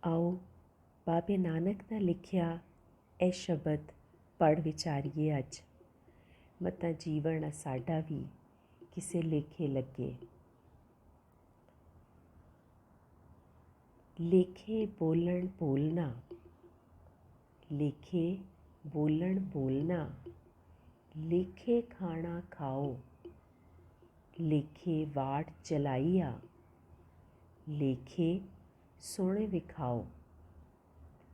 ਆਓ ਬਾਬੇ ਨਾਨਕ ਦਾ ਲਿਖਿਆ ਇਹ ਸ਼ਬਦ ਪੜ੍ਹ ਵਿਚਾਰੀਏ ਅੱਜ। ਮਤਾ ਜੀਵਨ ਸਾਡਾ ਵੀ ਕਿਸੇ ਲੇਖੇ ਲੱਗੇ। ਲੇਖੇ ਬੋਲਣ ਬੋਲਣਾ, ਲੇਖੇ ਬੋਲਣ ਬੋਲਣਾ, ਲੇਖੇ ਖਾਣਾ ਖਾਓ, ਲੇਖੇ ਵਾਟ ਚਲਾਈਆ, ਲੇਖੇ ਸੁਣ ਵਿਖਾਓ,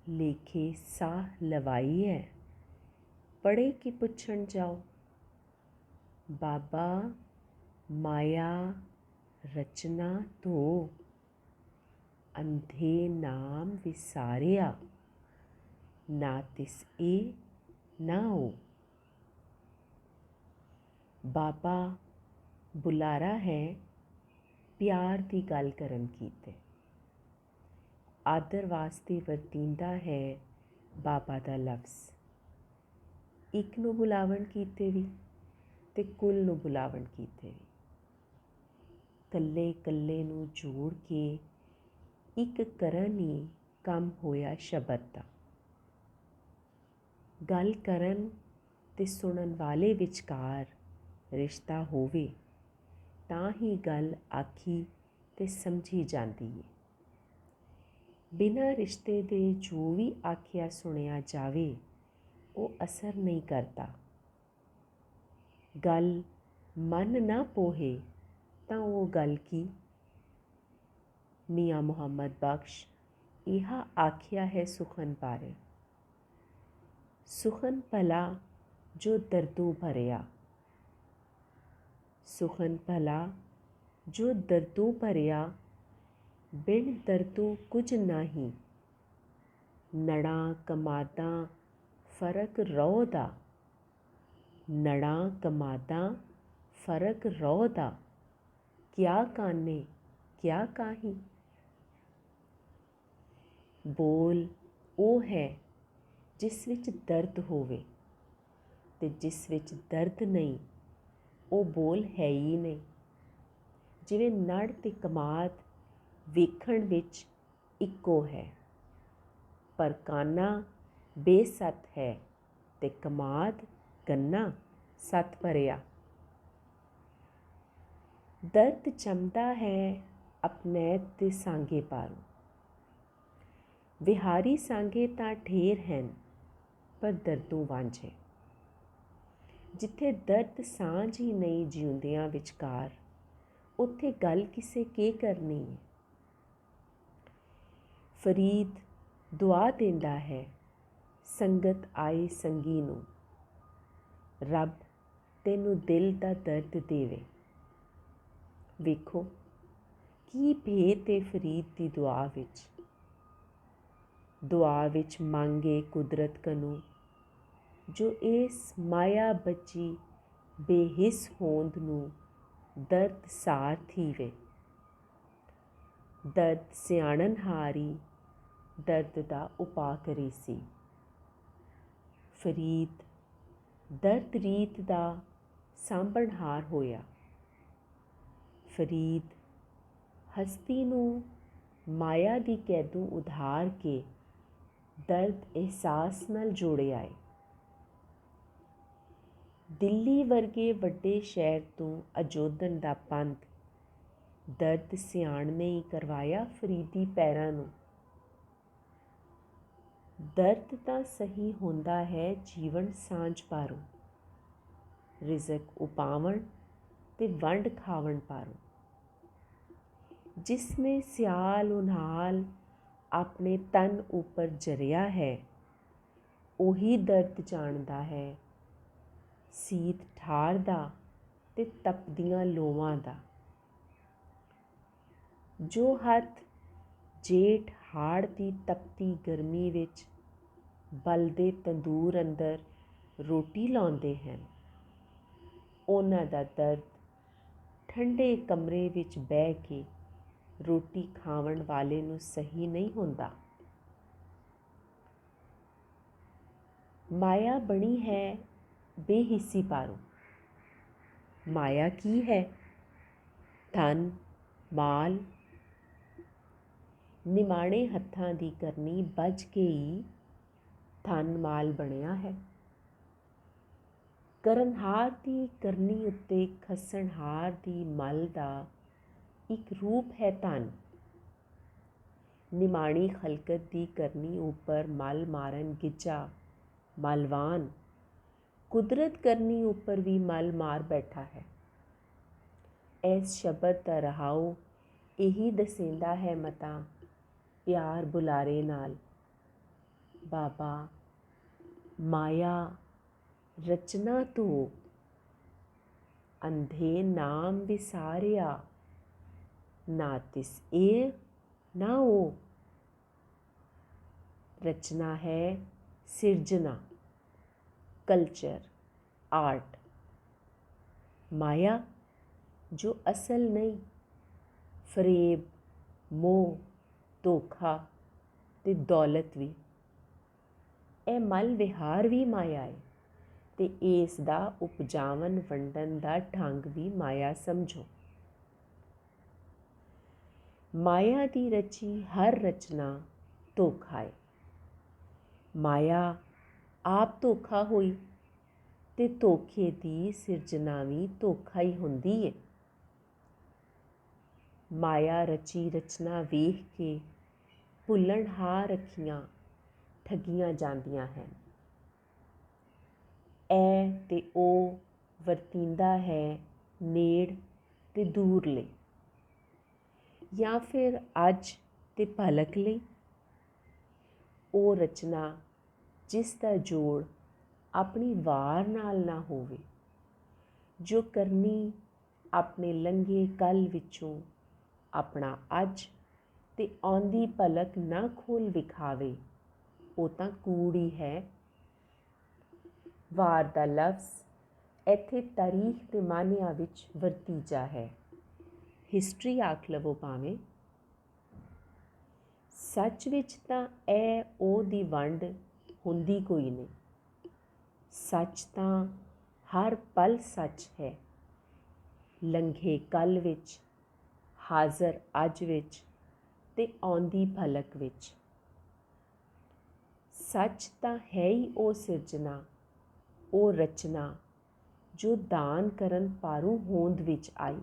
ਲੇਖੇ ਸਾਹ ਲਵਾਈਐ, ਪੜ੍ਹੇ ਕੀ ਪੁੱਛਣ ਜਾਓ। ਬਾਬਾ ਮਾਇਆ ਰਚਨਾ ਧੋ, ਅੰਧੇ ਨਾਮ ਵਿਸਾਰਿਆ, ਨਾ ਤਿਸ ਏ ਨਾ ਓ। ਬਾਬਾ ਬੁਲਾਰਾ ਹੈ ਪਿਆਰ ਦੀ ਗੱਲ ਕਰਨ ਕੀਤੇ, ਆਦਰ ਵਾਸਤੇ ਵਰਤੀਂਦਾ ਹੈ ਬਾਬਾ ਦਾ ਲਫ਼ਜ਼। ਇੱਕ ਨੂੰ ਬੁਲਾਵਣ ਕੀਤੇ ਵੀ ਤੇ ਕੁੱਲ ਨੂੰ ਬੁਲਾਵਣ ਕੀਤੇ ਵੀ, ਕੱਲੇ ਕੱਲੇ ਨੂੰ ਜੋੜ ਕੇ ਇੱਕ ਕਰਨ ਹੀ ਕੰਮ ਹੋਇਆ ਸ਼ਬਦ ਦਾ। ਗੱਲ ਕਰਨ ਤੇ ਸੁਣਨ ਵਾਲੇ ਵਿਚਕਾਰ ਰਿਸ਼ਤਾ ਹੋਵੇ ਤਾਂ ਹੀ ਗੱਲ ਆਖੀ ਤੇ ਸਮਝੀ ਜਾਂਦੀ ਹੈ। ਬਿਨਾਂ ਰਿਸ਼ਤੇ ਦੇ ਜੋ ਵੀ ਆਖਿਆ ਸੁਣਿਆ ਜਾਵੇ ਉਹ ਅਸਰ ਨਹੀਂ ਕਰਦਾ। ਗੱਲ ਮਨ ਨਾ ਪੋਹੇ ਤਾਂ ਉਹ ਗੱਲ ਕੀ। ਮੀਆਂ ਮੁਹੰਮਦ ਬਖਸ਼ ਇਹ ਆਖਿਆ ਹੈ ਸੁਖਨ ਬਾਰੇ, ਸੁਖਨ ਭਲਾ ਜੋ ਦਰਦੋਂ ਭਰਿਆ, ਸੁਖਨ ਭਲਾ ਜੋ ਦਰਦੋਂ ਭਰਿਆ, ਬਿਨ ਦਰਦੋਂ ਕੁਝ ਨਹੀਂ। ਨੜਾਂ ਕਮਾਦਾਂ ਫਰਕ ਰੋਹ ਦਾ, ਨੜਾਂ ਕਮਾਦਾਂ ਫਰਕ ਰੋਹ ਦਾ, ਕਿਆ ਕਾਨੇ ਕਿਆ ਕਾਹੀਂ। ਬੋਲ ਉਹ ਹੈ ਜਿਸ ਵਿੱਚ ਦਰਦ ਹੋਵੇ, ਤੇ ਜਿਸ ਵਿੱਚ ਦਰਦ ਨਹੀਂ ਉਹ ਬੋਲ ਹੈ ਹੀ ਨਹੀਂ। ਜਿਵੇਂ ਨੜ ਤੇ ਕਮਾਦ ਵੇਖਣ ਵਿੱਚ ਇੱਕੋ ਹੈ, ਪਰ ਕਾਨਾ ਬੇਸੱਤ ਹੈ ਤੇ ਕਮਾਦ ਗੰਨਾ ਸੱਤ ਭਰਿਆ। ਦਰਦ ਚਮਦਾ ਹੈ ਅਪਨੈਤ ਦੇ ਸਾਂਗੇ ਪਾਰੋਂ, ਵਿਹਾਰੀ ਸਾਂਗੇ ਤਾਂ ਢੇਰ ਹਨ ਪਰ ਦਰਦੋਂ ਵਾਂਝੇ। ਜਿੱਥੇ ਦਰਦ ਸਾਂਝ ਹੀ ਨਹੀਂ ਜਿਉਂਦਿਆਂ ਵਿਚਕਾਰ, ਉੱਥੇ ਗੱਲ ਕਿਸੇ ਕੇ ਕਰਨੀ ਹੈ। ਫਰੀਦ ਦੁਆ ਦਿੰਦਾ ਹੈ ਸੰਗਤ ਆਏ ਸੰਗੀ ਨੂੰ, ਰੱਬ ਤੈਨੂੰ ਦਿਲ ਦਾ ਦਰਦ ਦੇਵੇ। ਵੇਖੋ ਕੀ ਭੇਤ ਏ ਫਰੀਦ ਦੀ ਦੁਆ ਵਿੱਚ। ਦੁਆ ਵਿੱਚ ਮੰਗੇ ਕੁਦਰਤ ਕਨੂੰ, ਜੋ ਇਸ ਮਾਇਆ ਬੱਚੀ ਬੇਹਿੱਸ ਹੋਂਦ ਨੂੰ ਦਰਦ ਸਾਰ ਥੀਵੇ। ਦਰਦ ਸਿਆਣਨ ਹਾਰੀ ਦਰਦ ਦਾ ਉਪਾ ਕਰੀ ਸੀ। ਫਰੀਦ ਦਰਦ ਰੀਤ ਦਾ ਸਾਂਭਣਹਾਰ ਹੋਇਆ। ਫਰੀਦ ਹਸਤੀ ਨੂੰ ਮਾਇਆ ਦੀ ਕੈਦੋਂ ਉਧਾਰ ਕੇ ਦਰਦ ਅਹਿਸਾਸ ਨਾਲ ਜੋੜਿਆ ਏ। ਦਿੱਲੀ ਵਰਗੇ ਵੱਡੇ ਸ਼ਹਿਰ ਤੋਂ ਅਜੋਧਨ ਦਾ ਪੰਥ ਦਰਦ ਸਿਆਣ ਨੇ ਹੀ ਕਰਵਾਇਆ ਫਰੀਦੀ ਪੈਰਾਂ ਨੂੰ। ਦਰਦ ਤਾਂ ਸਹੀ ਹੁੰਦਾ ਹੈ ਜੀਵਨ ਸਾਂਝ ਪਾਰੋਂ, ਰਿਜ਼ਕ ਉਪਾਵਣ ਤੇ ਵੰਡ ਖਾਵਣ ਪਾਰੋਂ। ਜਿਸਨੇ ਸਿਆਲ ਉਨਾਲ ਆਪਣੇ ਤਨ ਉੱਪਰ ਜਰਿਆ ਹੈ, ਉਹੀ ਦਰਦ ਜਾਣਦਾ ਹੈ ਸੀਤ ਠਾਰ ਦਾ ਤੇ ਤਪਦੀਆਂ ਲੋਵਾਂ ਦਾ। ਜੋ ਹੱਥ ਜੇਠ ਹਾੜ ਦੀ ਤਪਤੀ ਗਰਮੀ ਵਿੱਚ ਬਲਦੇ ਤੰਦੂਰ ਅੰਦਰ ਰੋਟੀ ਲਾਉਂਦੇ ਹਨ, ਉਹਨਾਂ ਦਾ ਦਰਦ ਠੰਡੇ ਕਮਰੇ ਵਿੱਚ ਬਹਿ ਕੇ ਰੋਟੀ ਖਾਵਣ ਵਾਲੇ ਨੂੰ ਸਹੀ ਨਹੀਂ ਹੁੰਦਾ। ਮਾਇਆ ਬਣੀ ਹੈ ਬੇਹਿੱਸੀ ਪਾਰੋਂ। ਮਾਇਆ ਕੀ ਹੈ? ਧਨ, ਮਾਲ। ਨਿਮਾਣੇ ਹੱਥਾਂ ਦੀ ਕਰਨੀ ਬੱਝ ਕੇ ਹੀ ਧਨ ਮਾਲ ਬਣਿਆ ਹੈ। ਕਰਨਹਾਰ ਦੀ ਕਰਨੀ ਉੱਤੇ ਖੱਸਣਹਾਰ ਦੀ ਮਲ ਦਾ ਇੱਕ ਰੂਪ ਹੈ ਧਨ। ਨਿਮਾਣੀ ਖਲਕਤ ਦੀ ਕਰਨੀ ਉੱਪਰ ਮਲ ਮਾਰਨ ਗਿੱਜਾ ਮਲਵਾਨ ਕੁਦਰਤ ਕਰਨੀ ਉੱਪਰ ਵੀ ਮਲ ਮਾਰ ਬੈਠਾ ਹੈ। ਇਸ ਸ਼ਬਦ ਦਾ ਰਹਾਉ ਇਹੀ ਦਸੇਂਦਾ ਹੈ ਮਤਾ ਪਿਆਰ ਬੁਲਾਰੇ ਨਾਲ। ਬਾਬਾ ਮਾਇਆ ਰਚਨਾ ਤੋਂ ਅੰਧੇ ਨਾਮ ਵਿਸਾਰਿਆ, ਨਾ ਤਿਸ ਇਹ ਨਾ ਉਹ। ਰਚਨਾ ਹੈ ਸਿਰਜਣਾ, ਕਲਚਰ, ਆਰਟ। ਮਾਇਆ ਜੋ ਅਸਲ ਨਹੀਂ, ਫਰੇਬ, ਮੋਹ, ਧੋਖਾ ਤੇ ਦੌਲਤ ਵੀ। ਇਹ ਮਲ ਵਿਹਾਰ ਵੀ ਮਾਇਆ ਹੈ ਤੇ ਇਸ ਦਾ ਉਪਜਾਵਨ ਵੰਡਣ ਦਾ ਢੰਗ ਵੀ ਮਾਇਆ ਸਮਝੋ। ਮਾਇਆ ਦੀ ਰਚੀ ਹਰ ਰਚਨਾ ਧੋਖਾ ਹੈ। ਮਾਇਆ ਆਪ ਧੋਖਾ ਹੋਈ ਤੇ ਧੋਖੇ ਦੀ ਸਿਰਜਣਾ ਵੀ ਧੋਖਾ ਹੀ ਹੁੰਦੀ ਹੈ। ਮਾਇਆ ਰਚੀ ਰਚਨਾ ਵੇਖ ਕੇ ਭੁੱਲਣਹਾਰ ਅੱਖੀਆਂ ਠੱਗੀਆਂ ਜਾਂਦੀਆਂ ਹਨ। ਇਹ ਤੇ ਉਹ ਵਰਤੀਂਦਾ ਹੈ ਨੇੜ ਤੇ ਦੂਰ ਲਈ, ਜਾਂ ਫਿਰ ਅੱਜ ਤੇ ਭਲਕ ਲਈ। ਉਹ ਰਚਨਾ ਜਿਸ ਦਾ ਜੋੜ ਆਪਣੀ ਵਾਰ ਨਾਲ ਨਾ ਹੋਵੇ, ਜੋ ਕਰਨੀ ਆਪਣੇ ਲੰਘੇ ਕੱਲ ਵਿੱਚੋਂ ਆਪਣਾ ਅੱਜ ਤੇ ਆਉਂਦੀ ਭਲਕ ਨਾ ਖੋਲ ਵਿਖਾਵੇ, ਉਹ ਤਾਂ ਕੂੜ ਹੀ ਹੈ। ਵਾਰ ਦਾ ਲਫ਼ਜ਼ ਇੱਥੇ ਤਾਰੀਖ ਦੇ ਮਾਨਿਆਂ ਵਿੱਚ ਵਰਤੀਜਾ ਹੈ। ਹਿਸਟਰੀ ਆਖ ਲਵੋ ਭਾਵੇਂ। ਸੱਚ ਵਿੱਚ ਤਾਂ ਇਹ ਉਹ ਦੀ ਵੰਡ ਹੁੰਦੀ ਕੋਈ ਨਹੀਂ। ਸੱਚ ਤਾਂ ਹਰ ਪਲ ਸੱਚ ਹੈ, ਲੰਘੇ ਕੱਲ ਵਿੱਚ, ਹਾਜ਼ਰ ਅੱਜ ਵਿੱਚ ਤੇ ਆਉਂਦੀ ਭਲਕ ਵਿੱਚ। ਸੱਚ ਤਾਂ ਹੈ ਹੀ ਉਹ ਸਿਰਜਣਾ, ਉਹ ਰਚਨਾ ਜੋ ਦਾਨ ਕਰਨ ਪਾਰੂ ਹੋਂਦ ਵਿੱਚ ਆਈ।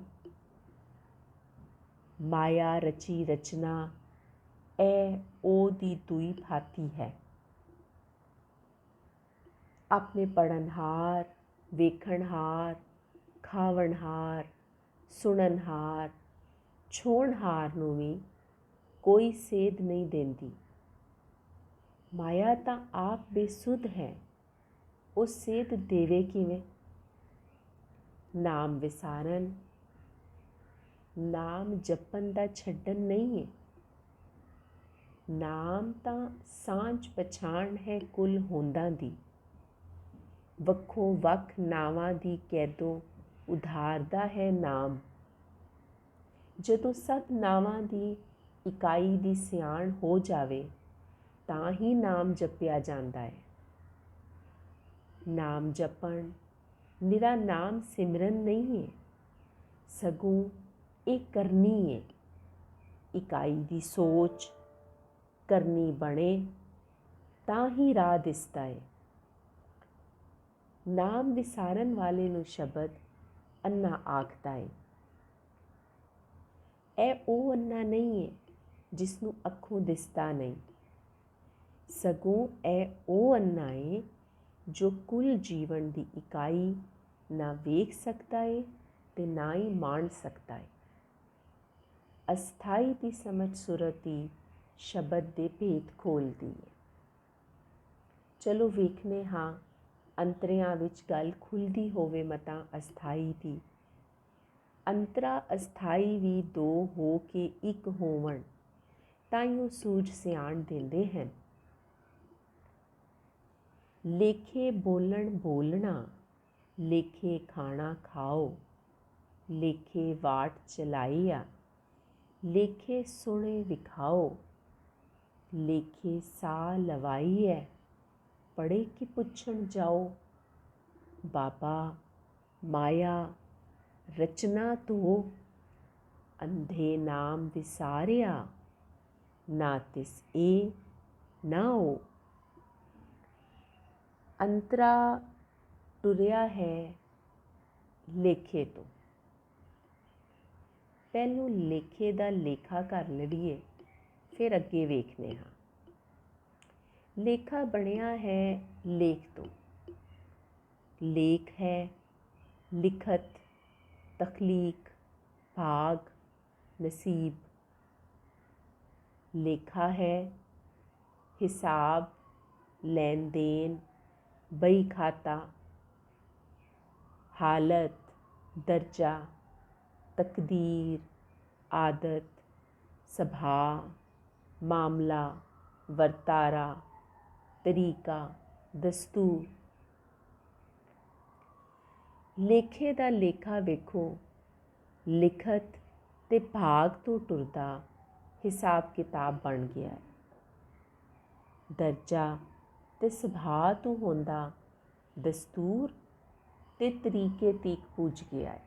ਮਾਇਆ ਰਚੀ ਰਚਨਾ ਇਹ ਉਹ ਦੀ ਦੂਈ ਭਾਤੀ ਹੈ। ਆਪਣੇ ਪੜ੍ਹਨਹਾਰ, ਵੇਖਣਹਾਰ, ਖਾਵਣਹਾਰ, ਸੁਣਨਹਾਰ, ਛੋਹਣਹਾਰ ਨੂੰ ਵੀ ਕੋਈ ਸੇਧ ਨਹੀਂ ਦਿੰਦੀ। ਮਾਇਆ ਤਾਂ ਆਪ ਬੇਸੁੱਧ ਹੈ, ਉਹ ਸੇਧ ਦੇਵੇ ਕਿਵੇਂ? ਨਾਮ ਵਿਸਾਰਨ, ਨਾਮ ਜਪਣ ਦਾ ਛੱਡਣ ਨਹੀਂ ਹੈ। ਨਾਮ ਤਾਂ ਸਾਂਝ ਪਛਾਣ ਹੈ ਕੁੱਲ ਹੋਂਦਾਂ ਦੀ। ਵੱਖੋ ਵੱਖ ਨਾਵਾਂ ਦੀ ਕੈਦੋਂ ਉਧਾਰਦਾ ਹੈ ਨਾਮ। ਜਦੋਂ ਸਭ ਨਾਵਾਂ ਦੀ ਇਕਾਈ ਦੀ ਸਿਆਣ ਹੋ ਜਾਵੇ ਤਾਂ ਹੀ ਨਾਮ ਜਪਿਆ ਜਾਂਦਾ ਹੈ। ਨਾਮ ਜਪਣ ਨਿਰਾ ਨਾਮ ਸਿਮਰਨ ਨਹੀਂ ਹੈ, ਸਗੋਂ ਇਹ ਕਰਨੀ ਹੈ। ਇਕਾਈ ਦੀ ਸੋਚ ਕਰਨੀ ਬਣੇ ਤਾਂ ਹੀ ਰਾਹ ਦਿਸਦਾ ਹੈ। ਨਾਮ ਵਿਸਾਰਨ ਵਾਲੇ ਨੂੰ ਸ਼ਬਦ ਅੰਨਾ ਆਖਦਾ ਹੈ। ਇਹ ਉਹ ਅੰਨਾ ਨਹੀਂ ਹੈ ਜਿਸ ਨੂੰ ਅੱਖੋਂ ਦਿਸਦਾ ਨਹੀਂ, ਸਗੋਂ ਇਹ ਉਹ ਅੰਨਾ ਹੈ ਜੋ ਕੁੱਲ ਜੀਵਨ ਦੀ ਇਕਾਈ ਨਾ ਵੇਖ ਸਕਦਾ ਹੈ ਤੇ ਨਾ ਹੀ ਮਾਣ ਸਕਦਾ ਹੈ। ਅਸਥਾਈ ਦੀ ਸਮਝ ਸੁਰਤੀ ਸ਼ਬਦ ਦੇ ਭੇਦ ਖੋਲ੍ਹਦੀ ਹੈ। ਚਲੋ ਵੇਖਨੇ ਹਾਂ ਅੰਤਰਿਆਂ ਵਿੱਚ ਗੱਲ ਖੁੱਲ੍ਹਦੀ ਹੋਵੇ ਮਤਾਂ ਅਸਥਾਈ ਦੀ। ਅੰਤਰਾ ਅਸਥਾਈ ਵੀ ਦੋ ਹੋ ਕੇ ਇੱਕ ਹੋਵਣ ਤਾਂ ਹੀ ਉਹ ਸੂਝ ਸਿਆਣ ਦਿੰਦੇ ਹਨ। ਲੇਖੇ ਬੋਲਣ ਬੋਲਣਾ, ਲੇਖੇ ਖਾਣਾ ਖਾਓ, ਲੇਖੇ ਵਾਟ ਚਲਾਈਆ, ਲੇਖੇ ਸੁਣੇ ਵਿਖਾਓ, ਲੇਖੇ ਸਾਹ ਲਵਾਈਐ, ਪੜ੍ਹੇ ਕਿ ਪੁੱਛਣ ਜਾਓ। ਬਾਬਾ ਮਾਇਆ ਰਚਨਾ ਤੋਂ ਅੰਧੇ ਨਾਮ ਵਿਸਾਰਿਆ, ਨਾ ਤਿਸ ਇਹ ਨਾ ਉਹ। ਅੰਤਰਾ ਟੁਰਿਆ ਹੈ ਲੇਖੇ ਤੋਂ। ਪਹਿਲੋਂ ਲੇਖੇ ਦਾ ਲੇਖਾ ਕਰ ਲਈਏ, ਫਿਰ ਅੱਗੇ ਵੇਖਦੇ ਹਾਂ। ਲੇਖਾ ਬਣਿਆ ਹੈ ਲੇਖ ਤੋਂ। ਲੇਖ ਹੈ ਲਿਖਤ, ਤਖਲੀਕ, ਭਾਗ, ਨਸੀਬ। ਲੇਖਾ ਹੈ ਹਿਸਾਬ, ਲੈਣ ਦੇਣ, ਬਈ ਖਾਤਾ, ਹਾਲਤ, ਦਰਜਾ, ਤਕਦੀਰ, ਆਦਤ, ਸੁਭਾਅ, ਮਾਮਲਾ, ਵਰਤਾਰਾ, ਤਰੀਕਾ, ਦਸਤੂਰ। ਲੇਖੇ ਦਾ ਲੇਖਾ ਵੇਖੋ, ਲਿਖਤ ਤੇ ਭਾਗ ਤੋਂ ਟੁਰਦਾ ਹਿਸਾਬ ਕਿਤਾਬ ਬਣ ਗਿਆ ਹੈ। ਦਰਜਾ ਤੇ ਸੁਭਾਅ ਤੋਂ ਹੁੰਦਾ ਦਸਤੂਰ ਤੇ ਤਰੀਕੇ ਤੀਕ ਪੁੱਜ ਗਿਆ ਹੈ।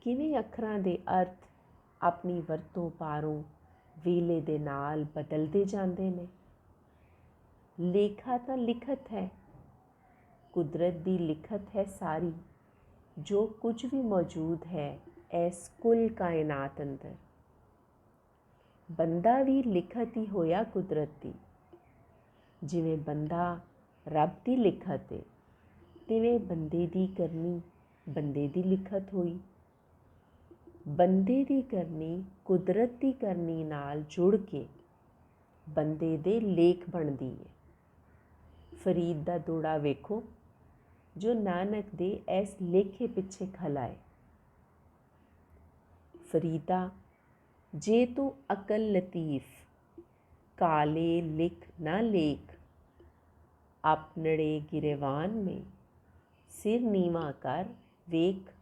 ਕਿਵੇਂ ਅੱਖਰਾਂ ਦੇ ਅਰਥ ਆਪਣੀ ਵਰਤੋਂ ਪਾਰੋਂ ਵੇਲੇ ਦੇ ਨਾਲ ਬਦਲਦੇ ਜਾਂਦੇ ਨੇ। ਲੇਖਾ ਤਾਂ ਲਿਖਤ ਹੈ, ਕੁਦਰਤ ਦੀ ਲਿਖਤ ਹੈ ਸਾਰੀ। ਜੋ ਕੁਝ ਵੀ ਮੌਜੂਦ ਹੈ ਇਸ ਕੁੱਲ ਕਾਇਨਾਤ ਅੰਦਰ। ਬੰਦਾ ਵੀ ਲਿਖਤ ਹੀ ਹੋਇਆ ਕੁਦਰਤ ਦੀ। ਜਿਵੇਂ ਬੰਦਾ ਰੱਬ ਦੀ ਲਿਖਤ ਹੈ, ਤਿਵੇਂ ਬੰਦੇ ਦੀ ਕਰਨੀ ਬੰਦੇ ਦੀ ਲਿਖਤ ਹੋਈ। ਬੰਦੇ ਦੀ ਕਰਨੀ ਕੁਦਰਤ ਦੀ ਕਰਨੀ ਨਾਲ ਜੁੜ ਕੇ ਬੰਦੇ ਦੇ ਲੇਖ ਬਣਦੀ ਹੈ। ਫਰੀਦ ਦਾ ਦੋੜਾ ਵੇਖੋ, ਜੋ ਨਾਨਕ ਦੇ ਇਸ ਲੇਖੇ ਪਿੱਛੇ ਖਲਾਏ। ਫਰੀਦਾ ਜੇ ਤੂੰ ਅਕਲ ਲਤੀਫ, ਕਾਲੇ ਲਿਖ ਨਾ ਲੇਖ। ਆਪਨੜੇ ਗਿਰੇਵਾਨ ਮੇਂ ਸਿਰ ਨੀਵਾਂ ਕਰ ਵੇਖ।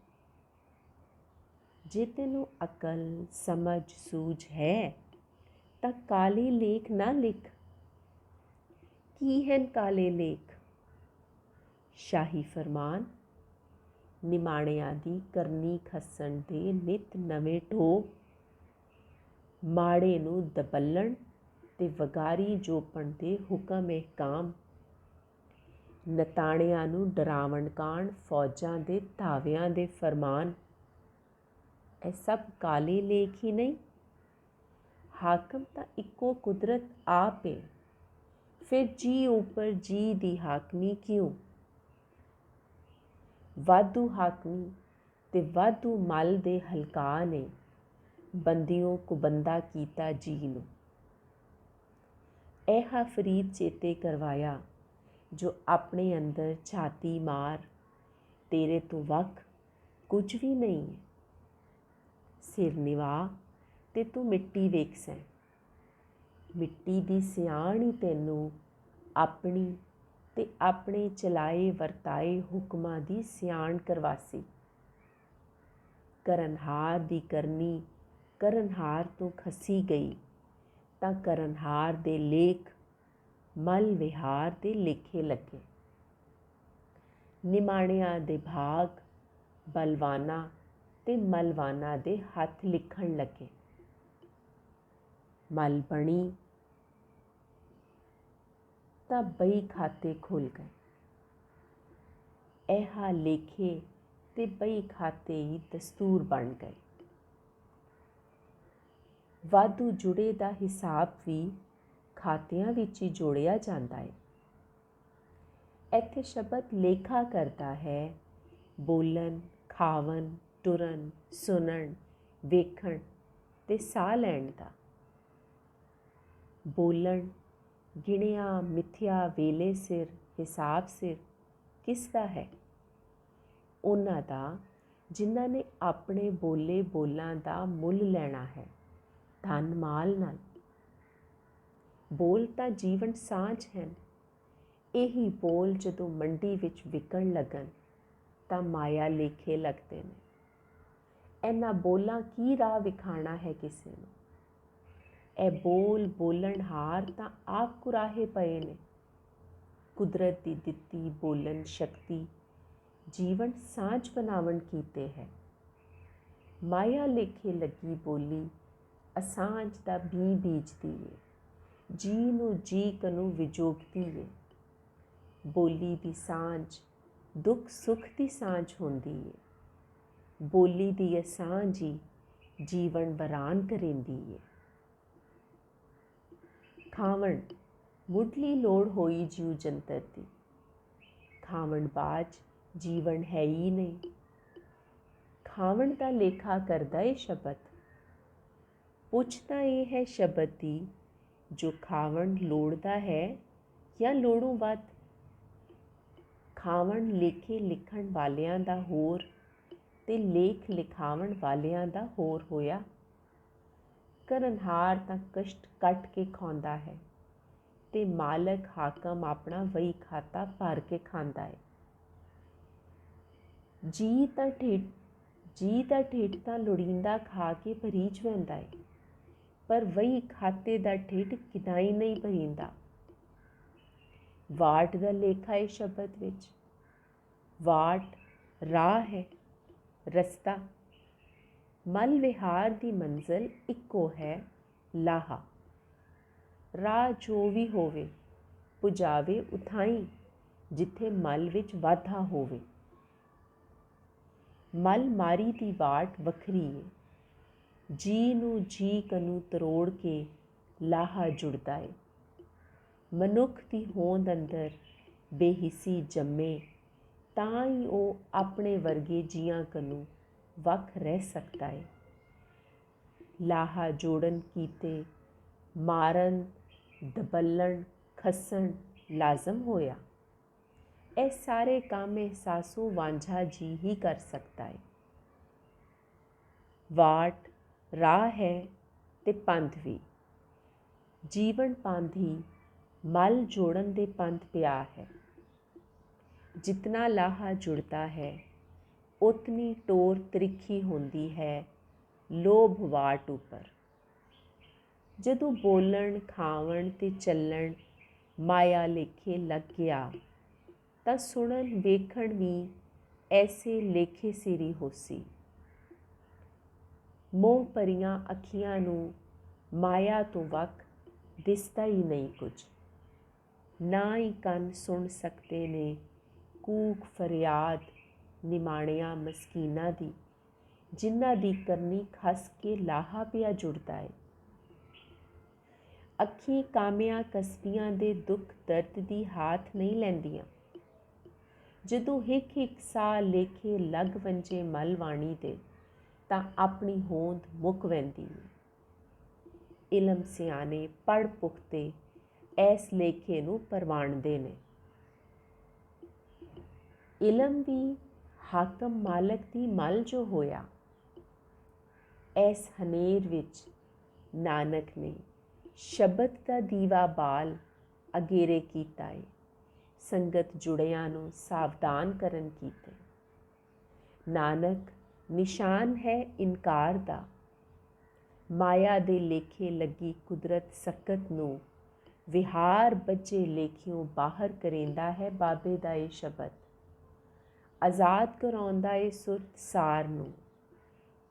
ਜੇ ਤੈਨੂੰ ਅਕਲ, ਸਮਝ, ਸੂਝ ਹੈ ਤਾਂ ਕਾਲੇ ਲੇਖ ਨਾ ਲਿਖ। ਕੀ ਹਨ ਕਾਲੇ ਲੇਖ? ਸ਼ਾਹੀ ਫਰਮਾਨ, ਨਿਮਾਣਿਆਂ ਦੀ ਕਰਨੀ ਖੱਸਣ ਦੇ ਨਿਤ ਨਵੇਂ ਢੋਹ। ਮਾੜੇ ਨੂੰ ਦਬੱਲਣ ਤੇ ਵਗਾਰੀ ਜੋਪਣ ਦੇ ਹੁਕਮ ਅਹਿਕਾਮ। ਨਤਾਣਿਆਂ ਨੂੰ ਡਰਾਵਣ ਕਾਣ ਫੌਜਾਂ ਦੇ ਧਾਵਿਆਂ ਦੇ ਫਰਮਾਨ। ਇਹ ਸਭ ਕਾਲੇ ਲੇਖ ਹੀ ਨਹੀਂ। ਹਾਕਮ ਤਾਂ ਇੱਕੋ ਕੁਦਰਤ ਆਪ ਹੈ, ਫਿਰ ਜੀ ਉੱਪਰ ਜੀ ਦੀ ਹਾਕਮੀ ਕਿਉਂ? ਵਾਧੂ ਹਾਕਮੀ ਤੇ ਵਾਧੂ ਮਲ ਦੇ ਹਲਕਾ ਨੇ ਬੰਦਿਓਂ ਕੁਬੰਦਾ ਕੀਤਾ ਜੀ ਨੂੰ। ਇਹ ਫਰੀਦ ਚੇਤੇ ਕਰਵਾਇਆ ਜੋ ਆਪਣੇ ਅੰਦਰ ਝਾਤੀ ਮਾਰ, ਤੇਰੇ ਤੋਂ ਵੱਖ ਕੁਝ ਵੀ ਨਹੀਂ ਹੈ। ਸਿਰ ਨਿਵਾ ਤੇ ਤੂੰ ਮਿੱਟੀ ਵੇਖ ਸੈਂ। ਮਿੱਟੀ ਦੀ ਸਿਆਣ ਹੀ ਤੈਨੂੰ ਆਪਣੀ ਤੇ ਆਪਣੇ ਚਲਾਏ ਵਰਤਾਏ ਹੁਕਮਾਂ ਦੀ ਸਿਆਣ ਕਰਵਾਸੀ। ਕਰਨਹਾਰ ਦੀ ਕਰਨੀ ਕਰਨਹਾਰ ਤੋਂ ਖੱਸੀ ਗਈ ਤਾਂ ਕਰਨਹਾਰ ਦੇ ਲੇਖ ਮਲ ਵਿਹਾਰ ਦੇ ਲੇਖੇ ਲੱਗੇ। ਨਿਮਾਣਿਆਂ ਦੇ ਭਾਗ ਬਲਵਾਨਾਂ ਤੇ ਮਲਵਾਨਾਂ ਦੇ ਹੱਥ ਲਿਖਣ ਲੱਗੇ। ਮਲ ਬਣੀ ਤਾਂ ਬਈ ਖਾਤੇ ਖੁੱਲ ਗਏ। ਇਹ ਲੇਖੇ ਤੇ ਬਈ ਖਾਤੇ ਹੀ ਦਸਤੂਰ ਬਣ ਗਏ। ਵਾਧੂ ਜੁੜੇ ਦਾ ਹਿਸਾਬ ਵੀ ਖਾਤਿਆਂ ਵਿੱਚ ਹੀ ਜੋੜਿਆ ਜਾਂਦਾ ਹੈ। ਇੱਥੇ ਸ਼ਬਦ ਲੇਖਾ ਕਰਦਾ ਹੈ ਬੋਲਣ, ਖਾਵਣ, ਟੁਰਨ, ਸੁਣਨ, ਵੇਖਣ ਤੇ ਸਾਹ ਲੈਣ ਦਾ। ਬੋਲਣ ਗਿਣਿਆ ਮਿਥਿਆ ਵੇਲੇ ਸਿਰ ਹਿਸਾਬ ਸਿਰ ਕਿਸ ਦਾ ਹੈ? ਉਹਨਾਂ ਦਾ ਜਿਨ੍ਹਾਂ ਨੇ ਆਪਣੇ ਬੋਲੇ ਬੋਲਾਂ ਦਾ ਮੁੱਲ ਲੈਣਾ ਹੈ ਧਨ ਮਾਲ ਨਾਲ। ਬੋਲ ਤਾਂ ਜੀਵਨ ਸਾਂਝ ਹਨ। ਇਹੀ ਬੋਲ ਜਦੋਂ ਮੰਡੀ ਵਿੱਚ ਵਿਕਣ ਲੱਗਣ ਤਾਂ ਮਾਇਆ ਲੇਖੇ ਲੱਗਦੇ ਨੇ। ਇਹਨਾਂ ਬੋਲਾਂ ਕੀ ਰਾਹ ਵਿਖਾਣਾ ਹੈ ਕਿਸੇ ਨੂੰ? ਇਹ ਬੋਲ ਬੋਲਣਹਾਰ ਤਾਂ ਆਪ ਕੁਰਾਹੇ ਪਏ ਨੇ। ਕੁਦਰਤ ਦੀ ਦਿੱਤੀ ਬੋਲਣ ਸ਼ਕਤੀ ਜੀਵਨ ਸਾਂਝ ਬਣਾਵਣ ਕੀਤੇ ਹੈ। ਮਾਇਆ ਲੇਖੇ ਲੱਗੀ ਬੋਲੀ ਅਸਾਂਝ ਦਾ ਬੀਂ ਬੀਜਦੀ ਏ, ਜੀ ਨੂੰ ਜੀ ਕਨੂੰ ਵਿਜੋਗਦੀ ਏ। ਬੋਲੀ ਦੀ ਸਾਂਝ ਦੁੱਖ ਸੁੱਖ ਦੀ ਸਾਂਝ ਹੁੰਦੀ ਏ। ਬੋਲੀ ਦੀ ਅਸਾਂਝ ਹੀ ਜੀਵਨ ਬਰਾਨ ਕਰਿੰਦੀ ਏ। ਖਾਵਣ ਮੁੱਢਲੀ ਲੋੜ ਹੋਈ ਜੀਵ ਜੰਤਰ ਦੀ। ਖਾਵਣ ਬਾਝ ਜੀਵਨ ਹੈ ਹੀ ਨਹੀਂ। ਖਾਵਣ ਦਾ ਲੇਖਾ ਕਰਦਾ ਏ ਸ਼ਬਦ। ਪੁੱਛਦਾ ਇਹ ਹੈ ਸ਼ਬਦ ਦੀ, ਜੋ ਖਾਵਣ ਲੋੜਦਾ ਹੈ ਜਾਂ ਲੋੜੋਂ ਵੱਧ। ਖਾਵਣ ਲੇਖੇ ਲਿਖਣ ਵਾਲਿਆਂ ਦਾ ਹੋਰ ਤੇ ਲੇਖ ਲਿਖਾਵਣ ਵਾਲਿਆਂ ਦਾ ਹੋਰ ਹੋਇਆ। ਕਰਨਹਾਰ ਤਾਂ ਕਸ਼ਟ ਕੱਟ ਕੇ ਖਾਂਦਾ ਹੈ ਤੇ ਮਾਲਕ ਹਾਕਮ ਆਪਣਾ ਵਹੀ ਖਾਤਾ ਭਰ ਕੇ ਖਾਂਦਾ ਹੈ। ਜੀ ਦਾ ਢਿੱਡ ਤਾਂ ਲੋੜੀਂਦਾ ਖਾ ਕੇ ਭਰੀਚ ਵਹਿੰਦਾ ਹੈ, ਪਰ ਵਹੀ ਖਾਤੇ ਦਾ ਢਿੱਡ ਕਿਦਾਈ ਨਹੀਂ ਭਰੀਂਦਾ। ਵਾਟ ਦਾ ਲੇਖਾ ਹੈ ਸ਼ਬਦ ਵਿੱਚ। ਵਾਟ ਰਾਹ ਹੈ, ਰਸਤਾ। ਮਲ ਵਿਹਾਰ ਦੀ ਮੰਜ਼ਿਲ ਇੱਕੋ ਹੈ, ਲਾਹਾ। ਰਾਹ ਜੋ ਵੀ ਹੋਵੇ ਪੁਜਾਵੇ ਉਥਾਈਂ, ਜਿੱਥੇ ਮਲ ਵਿੱਚ ਵਾਧਾ ਹੋਵੇ। ਮਲ ਮਾਰੀ ਦੀ ਵਾਟ ਵੱਖਰੀ ਏ। ਜੀ ਨੂੰ ਜੀ ਕਨੂੰ ਤਰੋੜ ਕੇ ਲਾਹਾ ਜੁੜਦਾ ਏ। ਮਨੁੱਖ ਦੀ ਹੋਂਦ ਅੰਦਰ ਬੇਹਿੱਸੀ ਜੰਮੇ ਤਾਂ ਹੀ ਉਹ ਆਪਣੇ ਵਰਗੇ ਜੀਆਂ ਕਨੂੰ ਵੱਖ ਰਹਿ ਸਕਦਾ ਏ। ਲਾਹਾ ਜੋੜਨ ਕੀਤੇ ਮਾਰਨ ਦਬਲਣ ਖੱਸਣ ਲਾਜ਼ਮ ਹੋਇਆ। ਇਹ ਸਾਰੇ ਕੰਮ ਅਹਿਸਾਸੋ ਵਾਂਝਾ ਜੀ ਹੀ ਕਰ ਸਕਦਾ ਹੈ। ਵਾਟ ਰਾਹ ਹੈ ਤੇ ਪੰਥ ਵੀ। ਜੀਵਨ ਪੰਥ ਹੀ ਮਲ ਜੋੜਨ ਦੇ ਪੰਥ ਪਿਆ ਹੈ। ਜਿਤਨਾ ਲਾਹਾ ਜੁੜਦਾ ਹੈ ਉਤਨੀ ਟੋਰ ਤ੍ਰਿਖੀ ਹੁੰਦੀ ਹੈ ਲੋਭ ਵਾਟ ਉੱਪਰ। ਜਦੋਂ ਬੋਲਣ ਖਾਵਣ ਤੇ ਚੱਲਣ ਮਾਇਆ ਲੇਖੇ ਲੱਗ ਗਿਆ ਤਾਂ ਸੁਣਨ ਵੇਖਣ ਵੀ ਐਸੇ ਲੇਖੇ ਸਿਰੀ ਹੋਸੀ। ਮੋਹ ਭਰੀਆਂ ਅੱਖੀਆਂ ਨੂੰ ਮਾਇਆ ਤੋਂ ਵੱਖ ਦਿਸਦਾ ਹੀ ਨਹੀਂ ਕੁਝ। ਨਾ ਹੀ ਕੰਨ ਸੁਣ ਸਕਦੇ ਨੇ ਕੂਕ ਫਰਿਆਦ ਨਿਮਾਣਿਆਂ ਮਸਕੀਨਾਂ ਦੀ, ਜਿਨ੍ਹਾਂ ਦੀ ਕਰਨੀ ਖਸ ਕੇ ਲਾਹਾ ਪਿਆ ਜੁੜਦਾ ਹੈ। ਅੱਖੀਂ ਕਾਮਿਆਂ ਕਸਬੀਆਂ ਦੇ ਦੁੱਖ ਦਰਦ ਦੀ ਹਾਥ ਨਹੀਂ ਲੈਂਦੀਆਂ। ਜਦੋਂ ਹਿੱਕ ਹਿੱਕ ਸਾਹ ਲੇਖੇ ਲੱਗ ਵੰਜੇ ਮਲ ਵਾਣੀ ਦੇ ਤਾਂ ਆਪਣੀ ਹੋਂਦ ਮੁੱਕ ਵਹਿੰਦੀ ਹੈ। ਇਲਮ ਸਿਆਣੇ ਪੜ੍ਹ ਪੁਖਤੇ ਐਸ ਲੇਖੇ ਨੂੰ ਪ੍ਰਵਾਣਦੇ ਨੇ। ਇਲਮ ਵੀ ਹਾਕਮ ਮਾਲਕ ਦੀ ਮਲ ਜੋ ਹੋਇਆ। ਐਸ ਹਨੇਰ ਵਿੱਚ ਨਾਨਕ ਨੇ ਸ਼ਬਦ ਦਾ ਦੀਵਾ ਬਾਲ ਅਗੇਰੇ ਕੀਤਾ ਏ। ਸੰਗਤ ਜੁੜਿਆਂ ਨੂੰ ਸਾਵਧਾਨ ਕਰਨ ਕੀਤੇ। ਨਾਨਕ ਨਿਸ਼ਾਨ ਹੈ ਇਨਕਾਰ ਦਾ। ਮਾਇਆ ਦੇ ਲੇਖੇ ਲੱਗੀ ਕੁਦਰਤ ਸਕਤ ਨੂੰ ਵਿਹਾਰ ਬੱਝੇ ਲੇਖਿਓਂ ਬਾਹਰ ਕਰੇਂਦਾ ਹੈ ਬਾਬੇ ਦਾ ਇਹ ਸ਼ਬਦ। ਆਜ਼ਾਦ ਕਰਾਉਂਦਾ ਏ ਸੁਰਤ ਸਾਰ ਨੂੰ।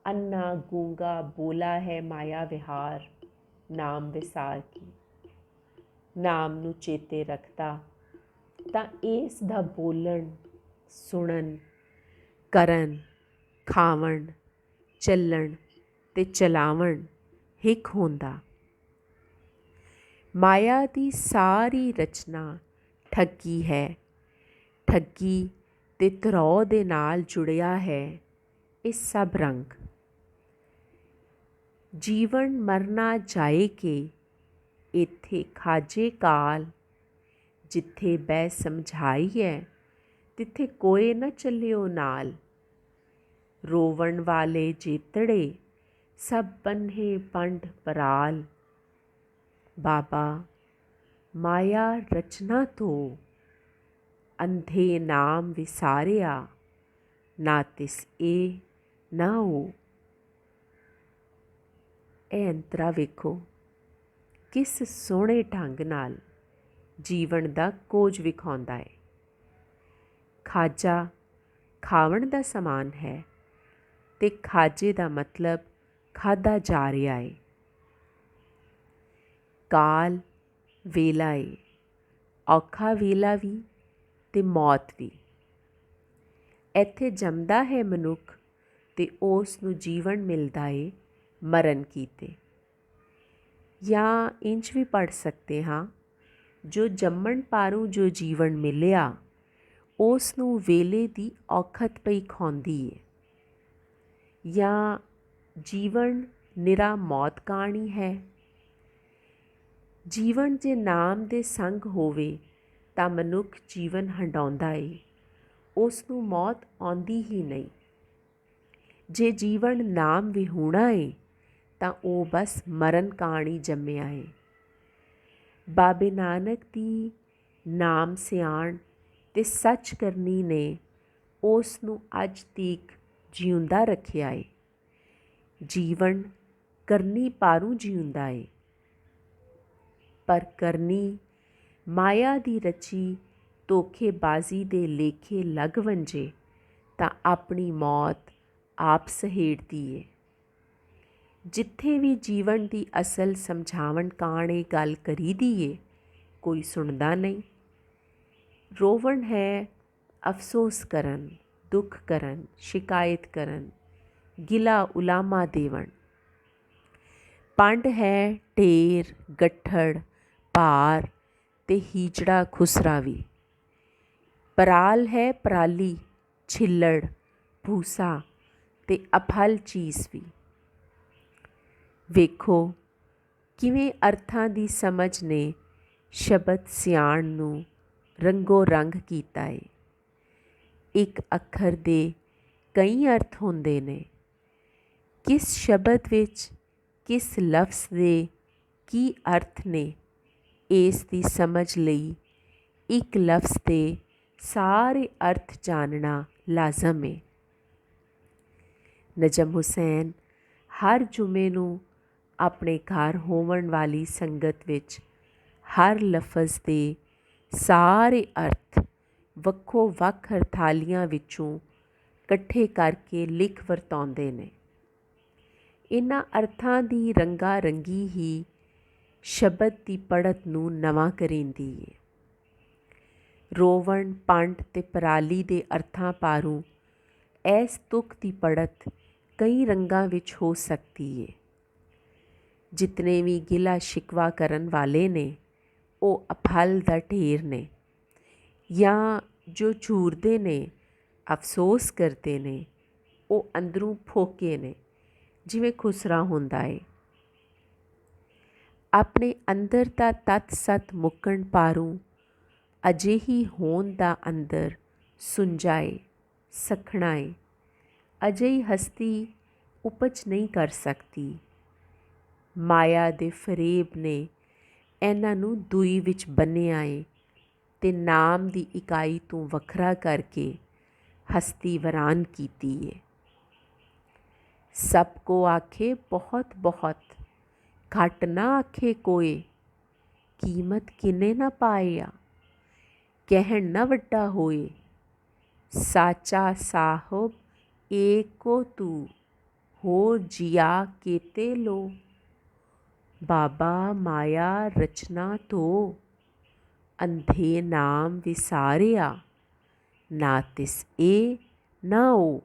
ਅੰਨਾ ਗੂੰਗਾ ਬੋਲਾ ਹੈ ਮਾਇਆ ਵਿਹਾਰ ਨਾਮ ਵਿਸਾਰ ਕੀ। ਨਾਮ ਨੂੰ ਚੇਤੇ ਰੱਖਦਾ ਤਾਂ ਇਸ ਦਾ ਬੋਲਣ ਸੁਣਨ ਕਰਨ ਖਾਵਣ ਚੱਲਣ ਤੇ ਚਲਾਵਣ ਹਿੱਕ ਹੁੰਦਾ। ਮਾਇਆ ਦੀ ਸਾਰੀ ਰਚਨਾ ਠੱਗੀ ਹੈ। ਠੱਗੀ ਤੇ ਧਰੋਹ ਦੇ ਨਾਲ ਜੁੜਿਆ ਹੈ ਇਹ ਸਭ ਰੰਗ। ਜੀਵਨ ਮਰਨਾ ਜਾਏ ਕੇ ਇੱਥੇ ਖਾਜੇ ਕਾਲ। ਜਿੱਥੇ ਬਹਿ ਸਮਝਾਈ ਹੈ ਤਿੱਥੇ ਕੋਏ ਨਾ ਚੱਲਿਓ ਨਾਲ। ਰੋਵਣ ਵਾਲੇ ਜੇਤੜੇ ਸਭ ਬੰਨ੍ਹੇ ਪੰਡ ਪਰਾਲ। ਬਾਬਾ ਮਾਇਆ ਰਚਨਾ ਤੋਂ ਅੰਧੇ ਨਾਮ ਵਿਸਾਰਿਆ ਨਾ ਤਿਸ ਇਹ ਨਾ ਉਹ। ਇਹ ਅੰਤਰਾ ਵੇਖੋ ਕਿਸ ਸੋਹਣੇ ਢੰਗ ਨਾਲ ਜੀਵਨ ਦਾ ਕੋਝ ਵਿਖਾਉਂਦਾ ਹੈ। ਖਾਜਾ ਖਾਵਣ ਦਾ ਸਮਾਨ ਹੈ ਤੇ ਖਾਜੇ ਦਾ ਮਤਲਬ ਖਾਧਾ ਜਾ ਰਿਹਾ ਹੈ। ਕਾਲ ਵੇਲਾ ਏ, ਔਖਾ ਵੇਲਾ ਵੀ ਤੇ ਮੌਤ ਵੀ। ਇੱਥੇ ਜੰਮਦਾ ਹੈ ਮਨੁੱਖ ਤੇ ਉਸ ਨੂੰ ਜੀਵਨ ਮਿਲਦਾ ਏ ਮਰਨ ਕੀਤੇ। ਜਾਂ ਇੰਝ ਵੀ ਪੜ੍ਹ ਸਕਦੇ ਹਾਂ, ਜੋ ਜੰਮਣ ਪਾਰੂ ਜੋ ਜੀਵਨ ਮਿਲਿਆ, ਉਸ ਨੂੰ ਵੇਲੇ ਦੀ ਔਖਤ ਪਈ ਖਾਉਂਦੀ ਏ। ਜਾਂ ਜੀਵਨ ਨਿਰਾ ਮੌਤ ਕਹਾਣੀ ਹੈ। ਜੀਵਨ ਜੇ ਨਾਮ ਦੇ ਸੰਗ ਹੋਵੇ ਤਾਂ ਮਨੁੱਖ ਜੀਵਨ ਹੰਡਾਉਂਦਾ ਏ, ਉਸ ਨੂੰ ਮੌਤ ਆਉਂਦੀ ਹੀ ਨਹੀਂ। ਜੇ ਜੀਵਨ ਨਾਮ ਵਿਹੂਣਾ ਏ ਤਾਂ ਉਹ ਬਸ ਮਰਨ ਕਹਾਣੀ ਜੰਮਿਆ ਏ। ਬਾਬੇ ਨਾਨਕ ਦੀ ਨਾਮ ਸਿਆਣ ਤੇ ਸੱਚ ਕਰਨੀ ਨੇ ਉਸ ਨੂੰ ਅੱਜ ਤੀਕ ਜਿਉਂਦਾ ਰੱਖਿਆ ਏ। ਜੀਵਨ ਕਰਨੀ ਪਾਰੂ ਜਿਉਂਦਾ ਏ, ਪਰ ਕਰਨੀ ਮਾਇਆ ਦੀ ਰਚੀ ਧੋਖੇਬਾਜ਼ੀ ਦੇ ਲੇਖੇ ਲੱਗ ਵੰਜੇ ਤਾਂ ਆਪਣੀ ਮੌਤ ਆਪ ਸਹੇੜਦੀ ਏ। ਜਿੱਥੇ ਵੀ ਜੀਵਨ ਦੀ ਅਸਲ ਸਮਝਾਵਣ ਕਾਣੇ ਗੱਲ ਕਰੀਦੀ ਏ, ਕੋਈ ਸੁਣਦਾ ਨਹੀਂ। ਰੋਵਣ ਹੈ ਅਫਸੋਸ ਕਰਨ, ਦੁੱਖ ਕਰਨ, ਸ਼ਿਕਾਇਤ ਕਰਨ, ਗਿਲਾ ਉਲਾਮਾ ਦੇਵਣ। ਪੰਡ ਹੈ ਢੇਰ, ਗੱਠੜ, ਭਾਰ ਤੇ ਹੀਜੜਾ ਖੁਸਰਾ ਵੀ। ਪਰਾਲ ਹੈ ਪਰਾਲੀ, ਛਿੱਲੜ, ਭੂਸਾ ਤੇ ਅਫਲ ਚੀਜ਼ ਵੀ। ਵੇਖੋ ਕਿਵੇਂ ਅਰਥਾਂ ਦੀ ਸਮਝ ਨੇ ਸ਼ਬਦ ਸਿਆਣ ਨੂੰ ਰੰਗੋ ਰੰਗ ਕੀਤਾ ਏ। ਇੱਕ ਅੱਖਰ ਦੇ ਕਈ ਅਰਥ ਹੁੰਦੇ ਨੇ। ਕਿਸ ਸ਼ਬਦ ਵਿੱਚ ਕਿਸ ਲਫ਼ਜ਼ ਦੇ ਕੀ ਅਰਥ ਨੇ, ਇਸ ਦੀ ਸਮਝ ਲਈ ਇੱਕ ਲਫ਼ਜ਼ ਦੇ ਸਾਰੇ ਅਰਥ ਜਾਣਨਾ ਲਾਜ਼ਮ ਏ। ਨਜਮ ਹੁਸੈਨ ਹਰ ਜੁਮੇ ਨੂੰ ਆਪਣੇ ਘਰ ਹੋਵਣ ਵਾਲੀ ਸੰਗਤ ਵਿੱਚ ਹਰ ਲਫ਼ਜ਼ ਦੇ ਸਾਰੇ ਅਰਥ ਵੱਖੋ ਵੱਖ ਅਰਥਾਲੀਆਂ ਵਿੱਚੋਂ ਇਕੱਠੇ ਕਰਕੇ ਲਿਖ ਵਰਤਾਉਂਦੇ ਨੇ। ਇਹਨਾਂ ਅਰਥਾਂ ਦੀ ਰੰਗਾ ਰੰਗੀ ਹੀ ਸ਼ਬਦ ਦੀ ਪੜ੍ਹਤ ਨੂੰ ਨਵਾਂ ਕਰੇਂਦੀ ਏ। ਰੋਵਣ, ਪੰਡ ਤੇ ਪਰਾਲੀ ਦੇ ਅਰਥਾਂ ਪਾਰੂ ਇਸ ਤੁਕ ਦੀ ਪੜ੍ਹਤ ਕਈ ਰੰਗਾਂ ਵਿੱਚ ਹੋ ਸਕਦੀ ਏ। ਜਿਤਨੇ ਵੀ ਗਿਲਾ ਸ਼ਿਕਵਾ ਕਰਨ ਵਾਲੇ ਨੇ ਉਹ ਅਫਲ ਦਾ ਢੇਰ ਨੇ, ਜਾਂ ਜੋ ਝੂਰਦੇ ਨੇ, ਅਫਸੋਸ ਕਰਦੇ ਨੇ, ਉਹ ਅੰਦਰੋਂ ਫੋਕੇ ਨੇ, ਜਿਵੇਂ ਖੁਸਰਾ ਹੁੰਦਾ ਏ। ਆਪਣੇ ਅੰਦਰ ਦਾ ਤੱਤ ਸੱਤ ਮੁੱਕਣ ਪਾਰੂ ਅਜਿਹੀ ਹੋਂਦ ਦਾ ਅੰਦਰ ਸੁੰਝਾਏ ਸਖਣਾ ਏ। ਅਜਿਹੀ ਹਸਤੀ ਉਪਜ ਨਹੀਂ ਕਰ ਸਕਦੀ। ਮਾਇਆ ਦੇ ਫਰੇਬ ਨੇ ਇਹਨਾਂ ਨੂੰ ਦੂਈ ਵਿੱਚ ਬੰਨ੍ਹਿਆ ਏ ਤੇ ਨਾਮ ਦੀ ਇਕਾਈ ਤੋਂ ਵੱਖਰਾ ਕਰਕੇ ਹਸਤੀ ਵਰਾਨ ਕੀਤੀ ਏ। ਸਭ ਕੋ ਆਖੇ ਬਹੁਤ ਬਹੁਤ, ਘੱਟ ਨਾ ਆਖੇ ਕੋਏ। ਕੀਮਤ ਕਿਨੇ ਨਾ ਪਾਇਆ, ਕਹਿਣ ਨਾ ਵੱਡਾ ਹੋਏ। ਸਾਚਾ ਸਾਹਿਬ ਏਕੋ ਤੂ, ਹੋ ਜੀਆ ਕੇਤੇ ਲੋ। ਬਾਬਾ ਮਾਇਆ ਰਚਨਾ ਧੋ, ਅੰਧੇ ਨਾਮ ਵਿਸਾਰਿਆ। ਨਾ ਤਿਸ ਏ ਨਾ ਉਹ।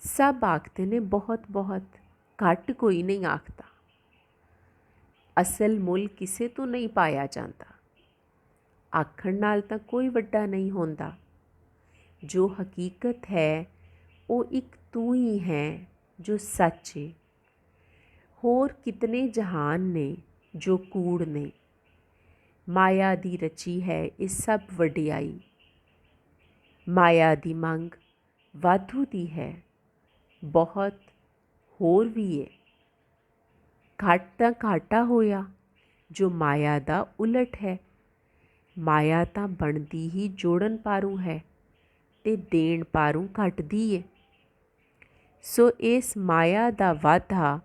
ਸਭ ਆਖਦੇ ਨੇ ਬਹੁਤ ਬਹੁਤ, ਘੱਟ ਕੋਈ ਨਹੀਂ ਆਖਦਾ। ਅਸਲ ਮੁੱਲ ਕਿਸੇ ਤੋਂ ਨਹੀਂ ਪਾਇਆ ਜਾਂਦਾ। ਆਖਣ ਨਾਲ ਤਾਂ ਕੋਈ ਵੱਡਾ ਨਹੀਂ ਹੁੰਦਾ। ਜੋ ਹਕੀਕਤ ਹੈ ਉਹ ਇੱਕ ਤੂੰ ਹੀ ਹੈ ਜੋ ਸੱਚ ਏ। ਹੋਰ ਕਿਤਨੇ ਜਹਾਨ ਨੇ ਜੋ ਕੂੜ ਨੇ। ਮਾਇਆ ਦੀ ਰਚੀ ਹੈ ਇਹ ਸਭ ਵਡਿਆਈ। ਮਾਇਆ ਦੀ ਮੰਗ ਵਾਧੂ ਦੀ ਹੈ, ਬਹੁਤ ਹੋਰ ਵੀ ਏ। ਘੱਟ ਤਾਂ ਘਾਟਾ ਹੋਇਆ ਜੋ ਮਾਇਆ ਦਾ ਉਲਟ ਹੈ। ਮਾਇਆ ਤਾਂ ਬਣਦੀ ਹੀ ਜੋੜਨ ਪਾਰੂ ਹੈ ਤੇ ਦੇਣ ਪਾਰੂ ਘਟਦੀ ਏ। ਸੋ ਇਸ ਮਾਇਆ ਦਾ ਵਾਧਾ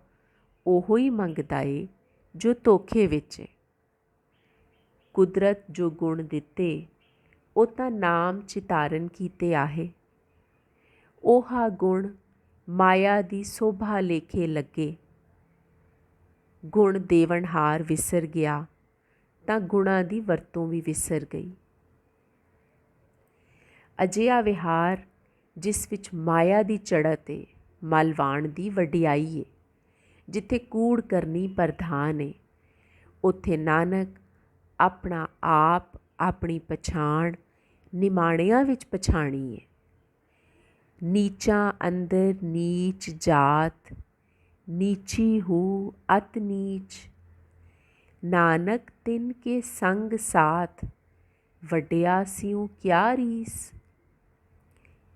ਉਹੋ ਹੀ ਮੰਗਦਾ ਏ ਜੋ ਧੋਖੇ ਵਿੱਚ ਏ। ਕੁਦਰਤ ਜੋ ਗੁਣ ਦਿੱਤੇ ਉਹ ਤਾਂ ਨਾਮ ਚਿਤਾਰਨ ਕੀਤੇ ਆਹੇ। ਉਹ ਗੁਣ ਮਾਇਆ ਦੀ ਸੋਭਾ ਲੇਖੇ ਲੱਗੇ। ਗੁਣ ਦੇਵਨਹਾਰ ਵਿਸਰ ਗਿਆ ਤਾਂ ਗੁਣਾਂ ਦੀ ਵਰਤੋਂ ਵੀ ਵਿਸਰ ਗਈ। ਅਜਿਹਾ ਵਿਹਾਰ ਜਿਸ ਵਿੱਚ ਮਾਇਆ ਦੀ ਚੜ੍ਹਤ ਏ, ਮਲਵਾਣ ਦੀ ਵਡਿਆਈ ਏ, ਜਿੱਥੇ ਕੂੜ ਕਰਨੀ ਪ੍ਰਧਾਨ ਏ, ਉੱਥੇ ਨਾਨਕ ਆਪਣਾ ਆਪ, ਆਪਣੀ ਪਛਾਣ ਨਿਮਾਣਿਆਂ ਵਿੱਚ ਪਛਾਣੀ ਏ। ਨੀਚਾਂ ਅੰਦਰ ਨੀਚ ਜਾਤ, ਨੀਚੀ ਹੂ ਅਤ ਨੀਚ, ਨਾਨਕ ਤਿਨ ਕੇ ਸੰਗ ਸਾਥ, ਵੱਡਿਆ ਸਿਉ ਕਿਆ ਰੀਸ।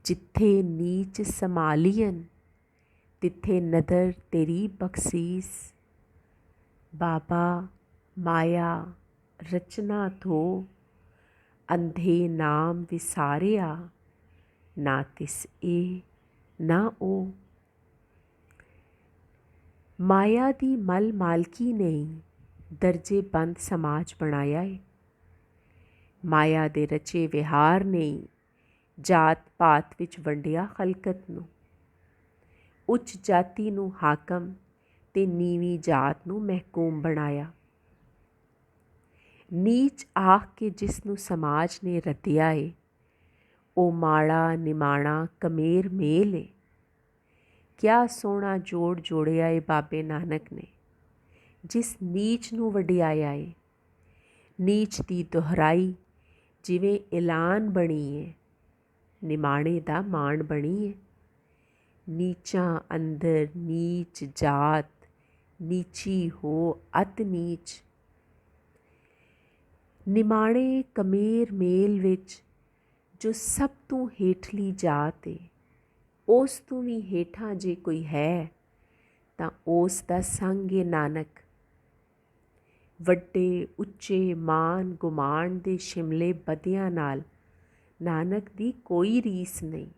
ਜਿੱਥੇ ਨੀਚ ਸੰਭਾਲੀਅਨ, ਤਿੱਥੇ ਨਦਰ ਤੇਰੀ ਬਖਸ਼ੀਸ। ਬਾਬਾ ਮਾਇਆ ਰਚਨਾ ਧੋ, ਅੰਧੇ ਨਾਮ ਵਿਸਾਰਿਆ, ਨਾ ਤਿਸ ਇਹ ਨਾ ਉਹ। ਮਾਇਆ ਦੀ ਮਲ ਮਾਲਕੀ ਨੇ ਦਰਜੇ ਬੰਦ ਸਮਾਜ ਬਣਾਇਆ ਏ। ਮਾਇਆ ਦੇ ਰਚੇ ਵਿਹਾਰ ਨੇ ਜਾਤ ਪਾਤ ਵਿੱਚ ਵੰਡਿਆ ਖਲਕਤ ਨੂੰ। ਉੱਚ ਜਾਤੀ ਨੂੰ ਹਾਕਮ ਤੇ ਨੀਵੀਂ ਜਾਤ ਨੂੰ ਮਹਿਕੂਮ ਬਣਾਇਆ। ਨੀਚ ਆਖ ਕੇ ਜਿਸ ਨੂੰ ਸਮਾਜ ਨੇ ਰੱਦਿਆ ਏ, ਉਹ ਮਾੜਾ ਨਿਮਾਣਾ ਕਮੇਰ ਮੇਲ ਏ। ਕਿਆ ਸੋਹਣਾ ਜੋੜ ਜੋੜਿਆ ਏ ਬਾਬੇ ਨਾਨਕ ਨੇ, ਜਿਸ ਨੀਚ ਨੂੰ ਵਡਿਆਇਆ ਏ। ਨੀਚ ਦੀ ਦੁਹਰਾਈ ਜਿਵੇਂ ਐਲਾਨ ਬਣੀ ਏ, ਨਿਮਾਣੇ ਦਾ ਮਾਣ ਬਣੀ ਏ। ਨੀਚਾਂ ਅੰਦਰ ਨੀਚ ਜਾਤ, ਨੀਚੀ ਹੋ ਅਤ ਨੀਚ। ਨਿਮਾਣੇ ਕਮੇਰ ਮੇਲ ਵਿੱਚ ਜੋ ਸਭ ਤੋਂ ਹੇਠਲੀ ਜਾਤ ਏ, ਉਸ ਤੋਂ ਵੀ ਹੇਠਾਂ ਜੇ ਕੋਈ ਹੈ ਤਾਂ ਉਸ ਦਾ ਸੰਗ ਏ ਨਾਨਕ। ਵੱਡੇ ਉੱਚੇ ਮਾਨ ਗੁਮਾਨ ਦੇ ਸ਼ਿਮਲੇ ਬਦਿਆਂ ਨਾਲ ਨਾਨਕ ਦੀ ਕੋਈ ਰੀਸ ਨਹੀਂ।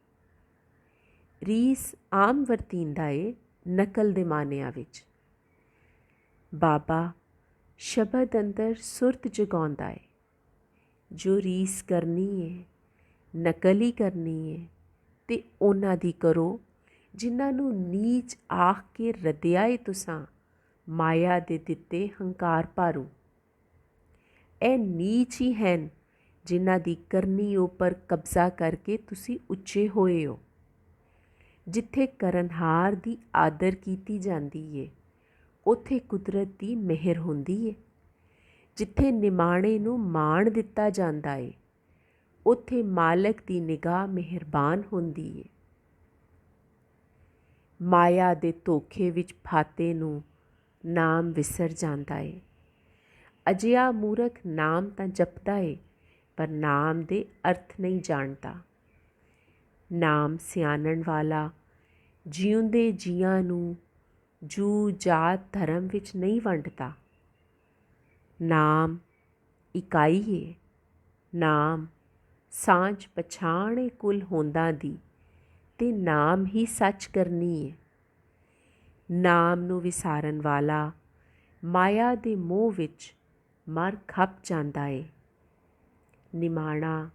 ਰੀਸ ਆਮ ਵਰਤੀਂਦਾ ਏ ਨਕਲ ਦੇ ਮਾਨਿਆਂ ਵਿੱਚ। ਬਾਬਾ ਸ਼ਬਦ ਅੰਦਰ ਸੁਰਤ ਜਗਾਉਂਦਾ ਏ। ਜੋ ਰੀਸ ਕਰਨੀ ਏ, ਨਕਲ ਹੀ ਕਰਨੀ ਏ, ਤੇ ਉਹਨਾਂ ਦੀ ਕਰੋ ਜਿਨ੍ਹਾਂ ਨੂੰ ਨੀਚ ਆਖ ਕੇ ਰੱਦਿਆ ਏ ਤੁਸਾਂ ਮਾਇਆ ਦੇ ਦਿੱਤੇ ਹੰਕਾਰ ਭਾਰੂ। ਇਹ ਨੀਚ ਹੀ ਹਨ ਜਿਨ੍ਹਾਂ ਦੀ ਕਰਨੀ ਉੱਪਰ ਕਬਜ਼ਾ ਕਰਕੇ ਤੁਸੀਂ ਉੱਚੇ ਹੋਏ ਹੋ। ਜਿੱਥੇ ਕਰਨਹਾਰ ਦੀ ਆਦਰ ਕੀਤੀ ਜਾਂਦੀ ਏ, ਉੱਥੇ ਕੁਦਰਤ ਦੀ ਮਿਹਰ ਹੁੰਦੀ ਏ। ਜਿੱਥੇ ਨਿਮਾਣੇ ਨੂੰ ਮਾਣ ਦਿੱਤਾ ਜਾਂਦਾ ਏ, ਉੱਥੇ ਮਾਲਕ ਦੀ ਨਿਗਾਹ ਮਿਹਰਬਾਨ ਹੁੰਦੀ ਏ। ਮਾਇਆ ਦੇ ਧੋਖੇ ਵਿੱਚ ਫਾਤੇ ਨੂੰ ਨਾਮ ਵਿਸਰ ਜਾਂਦਾ ਏ। ਅਜਿਹਾ ਮੂਰਖ ਨਾਮ ਤਾਂ ਜਪਦਾ ਏ, ਪਰ ਨਾਮ ਦੇ ਅਰਥ ਨਹੀਂ ਜਾਣਦਾ। ਨਾਮ ਸਿਆਣਨ ਵਾਲਾ ਜਿਉਂਦੇ ਜੀਆਂ ਨੂੰ ਜੂ ਜਾਤ ਧਰਮ ਵਿੱਚ ਨਹੀਂ ਵੰਡਦਾ। ਨਾਮ ਇਕਾਈ ਏ। ਨਾਮ ਸਾਂਝ ਪਛਾਣ ਏ ਕੁਲ ਹੋਂਦਾਂ ਦੀ, ਤੇ ਨਾਮ ਹੀ ਸੱਚ ਕਰਨੀ ਏ। ਨਾਮ ਨੂੰ ਵਿਸਾਰਨ ਵਾਲਾ ਮਾਇਆ ਦੇ ਮੋਹ ਵਿੱਚ ਮਰ ਖਪ ਜਾਂਦਾ ਏ। ਨਿਮਾਣਾ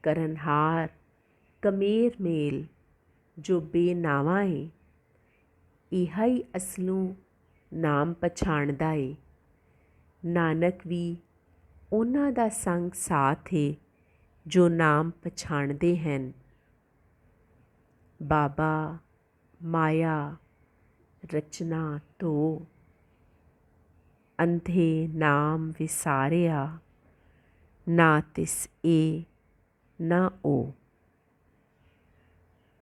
ਕਰਨਹਾਰ ਕਮੇਰ ਮੇਲ ਜੋ ਬੇਨਾਵਾਂ ਏ, ਇਹਾ ਹੀ ਅਸਲੋਂ ਨਾਮ ਪਛਾਣਦਾ ਏ। ਨਾਨਕ ਵੀ ਉਹਨਾਂ ਦਾ ਸੰਗ ਸਾਥ ਏ ਜੋ ਨਾਮ ਪਛਾਣਦੇ ਹਨ। ਬਾਬਾ ਮਾਇਆ ਰਚਨਾ ਧੋ, ਅੰਧੇ ਨਾਮ ਵਿਸਾਰਿਆ, ਨਾ ਤਿਸ ਇਹ ਨਾ ਉਹ।